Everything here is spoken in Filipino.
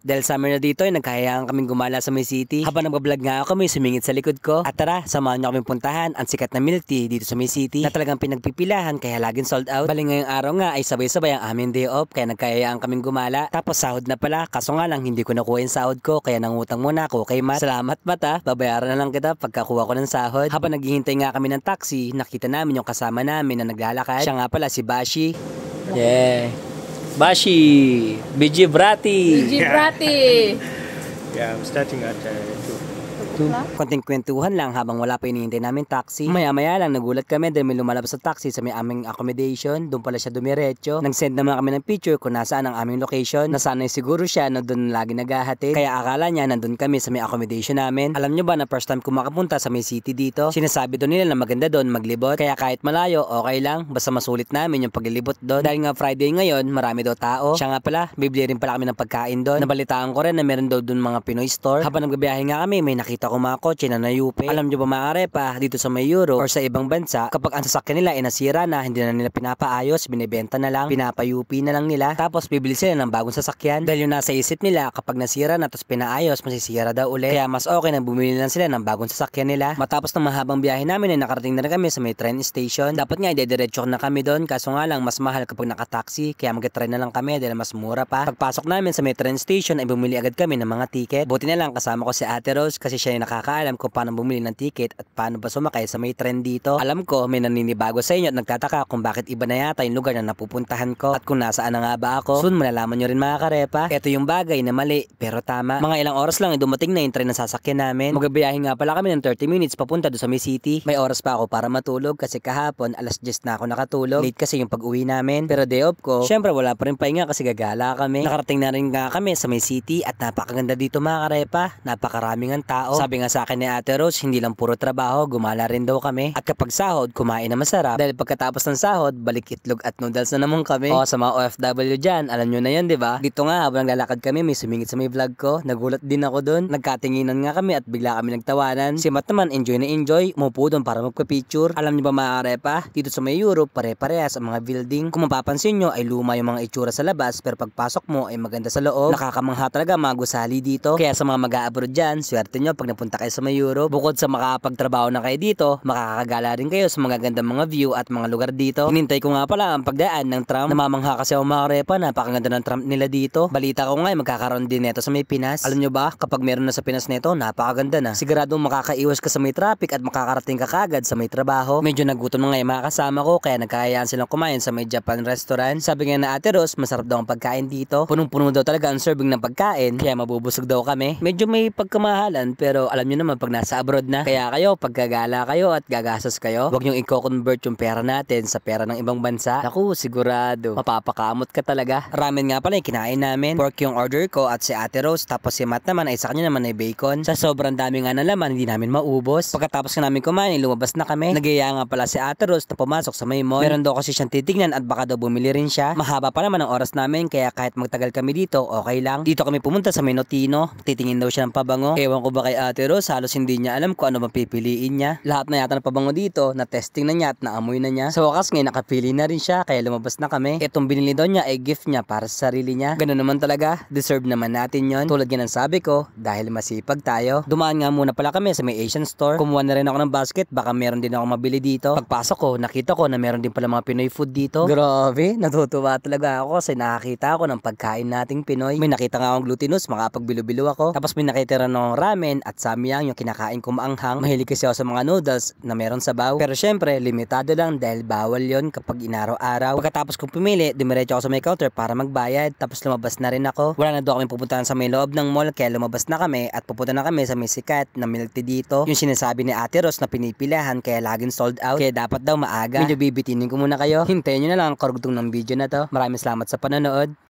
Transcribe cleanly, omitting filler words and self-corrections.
Dahil summer na dito ay nagkahayaan kaming gumala sa May City. Habang nagbablog nga ako, may sumingit sa likod ko. At tara, samahan nyo kaming puntahan ang sikat na milk tea dito sa May City na talagang pinagpipilahan kaya laging sold out. Bali ngayong araw nga ay sabay-sabay ang aming day off kaya nagkahayaan kaming gumala. Tapos sahod na pala, kaso nga lang hindi ko nakuha yung sahod ko kaya nangutang muna ako kay Matt. Salamat Matt ha, babayaran na lang kita pagkakuha ko ng sahod. Habang naghihintay nga kami ng taxi, nakita namin yung kasama namin na naglalakad. Siya nga pala si Bashi. Yeah. Bashi, BG Brati. BG Brati. Yeah, I'm starting at 2. Konting kwentuhan lang habang wala pa hinihintay namin taxi. Maya-maya lang nagulat kami dahil may lumalabas sa taxi sa may aming accommodation. Doon pala siya dumiretso. Nag-send naman kami ng picture kung nasaan ang aming location. Nasanay siguro siya na doon lagi naghahatid. Kaya akala niya nandun kami sa may accommodation namin. Alam nyo ba na first time ko makapunta sa May City dito? Sinasabi doon nila na maganda doon maglibot. Kaya kahit malayo, okay lang. Basta masulit namin yung paglilibot doon. Dahil nga Friday ngayon, marami daw tao. Siya nga pala, bibili rin pala kami ng pagkain doon. Nabalitaan ko rin na meron daw doon mga Pinoy store. Habang nagbibiyahe nga kami, may nakita ko mga kotse na nayupi. Alam nyo ba mga arepa, dito sa may Euro or sa ibang bansa, kapag ang sasakyan nila ay nasira na, hindi na nila pinapaayos, binibenta na lang, pinapayupi na lang nila, tapos bibili sila ng bagong sasakyan. Dahil yung nasa isip nila, kapag nasira na tapos pinaayos, masisira daw uli. Kaya mas okay na bumili lang sila ng bagong sasakyan nila. Matapos ng mahabang biyahe namin ay nakarating na kami sa may train station. Dapat nga idediretso na kami doon, kaso nga lang mas mahal kapag nakataxi, kaya mag-train na lang kami dahil mas mura pa. Pagpasok namin sa may train station ay bumili agad kami ng mga ticket. Buti na lang kasama ko si Ate Rose kasi siya yung nakakaalam kung paano bumili ng ticket at paano ba sumakay sa may train dito. Alam ko may naninibago sa inyo at nagtataka kung bakit iba na yata yung lugar na napupuntahan ko at kung nasaan na nga ba ako. Soon malalaman nyo rin mga karepa. Ito yung bagay na mali pero tama. Mga ilang oras lang ay dumating na yung train na sasakyan namin. Magbibiyahe nga pala kami ng 30 minutes papunta doon sa May City. May oras pa ako para matulog kasi kahapon alas 10 na ako nakatulog. Late kasi yung pag-uwi namin. Pero day off ko, syempre wala pa rin pahinga kasi gagala kami. Nakarating na rin nga kami sa May City at napakaganda dito mga karepa. Napakaraming ang tao. Sabi nga sa akin ni Ate Rose, hindi lang puro trabaho, gumala rin daw kami. At kapag sahod, kumain na masarap. Dahil pagkatapos ng sahod, balik itlog at noodles na naman kami. O sa mga OFW dyan, alam nyo na yan, di ba? Dito nga, habang naglalakad kami, may sumingit sa may vlog ko. Nagulat din ako doon. Nagkatinginan nga kami at bigla kami nagtawanan. Si Matt naman, enjoy na enjoy. Umupo doon para magpa-picture. Alam nyo ba mga karepa? Dito sa may Europe, pare-parehas ang mga building. Kung mapapansin nyo, ay luma yung mga itsura sa labas, pero pagpasok mo ay maganda sa loob. Nakakamangha talaga mga gusali dito. Kaya sa mga mag-a-abroad dyan, swerte nyo pag napunta kayo sa may Europe. Bukod sa makakapagtrabaho na kayo dito, makakagala rin kayo sa magagandang mga view at mga lugar dito. Hinintay ko nga pala ang pagdaan ng tram. Namamangha kasi ako mga karepa, napakaganda ng tram nila dito. Balita ko nga magkakaroon din neto sa may Pinas. Alam nyo ba, kapag meron na sa Pinas neto, napakaganda na. Siguradong makakaiwas ka sa may traffic at makakarating ka kagad sa may trabaho. Medyo nagutom na nga yung mga kasama ko kaya nagkahayaan silang kumain sa may Japan restaurant. Sabi nga na Ate Rose, masarap daw ang pagkain dito. Punong-puno daw talaga ang serving ng pagkain kaya mabubusog daw kami. Medyo may pagkamahalan pero alam nyo naman pag nasa abroad na. Kaya kayo, pagkagala kayo at gagastos kayo, huwag nyong i-convert yung pera natin sa pera ng ibang bansa. Naku, sigurado, mapapakamot ka talaga. Ramen nga pala yung kinain namin. Pork yung order ko at si Ate Rose. Tapos si Matt naman ay sa kanya naman ay bacon. Sa sobrang dami nga na laman, hindi namin maubos. Pagkatapos nga namin kumain, lumabas na kami. Nagaya nga pala si Ate Rose na pumasok sa may mall. Meron daw kasi siyang titignan at baka daw bumili rin siya. Mahaba pa naman ang oras namin kaya kahit magtagal kami dito, okay lang. Dito kami pumunta sa may Notino. Titingin daw siya ng pabango. Ewan ko ba kay Ate Rose, halos hindi niya alam kung ano bang pipiliin niya. Lahat na yata ng pabango dito, na testing na niya at naamoy na niya. Sa wakas ngayon nakapili na rin siya kaya lumabas na kami. Itong binili daw niya ay gift niya para sa sarili niya. Ganun naman talaga, deserve naman natin yon. Tulad nga ng sabi ko, dahil masipag tayo. Dumaan nga muna pala kami sa may Asian store. Kumuha na rin ako ng basket, baka meron din ako mabili dito. Pagpasok ko, nakita ko na meron din pala mga Pinoy food dito. Grabe, natutuwa talaga ako kasi nakakita ako ng pagkain nating Pinoy. May nakita nga akong glutinous, makapagbilu-bilo ako. Tapos may nakita rin ng ramen at samyang yung kinakain ko maanghang. Mahilig kasi ako sa mga noodles na meron sabaw. Pero syempre, limitado lang dahil bawal yon kapag inaraw-araw. Pagkatapos kong pumili, dumiretso ako sa may counter para magbayad. Tapos lumabas na rin ako. Wala na daw kami pupuntahan sa may loob ng mall kaya lumabas na kami at pupunta na kami sa may sikat na milk tea dito. Yung sinasabi ni Ate Rose na pinipilahan kaya laging sold out. Kaya dapat daw maaga. Medyo bibitinin ko muna kayo. Hintayin nyo na lang ang karugtong ng video na to. Maraming salamat sa panonood.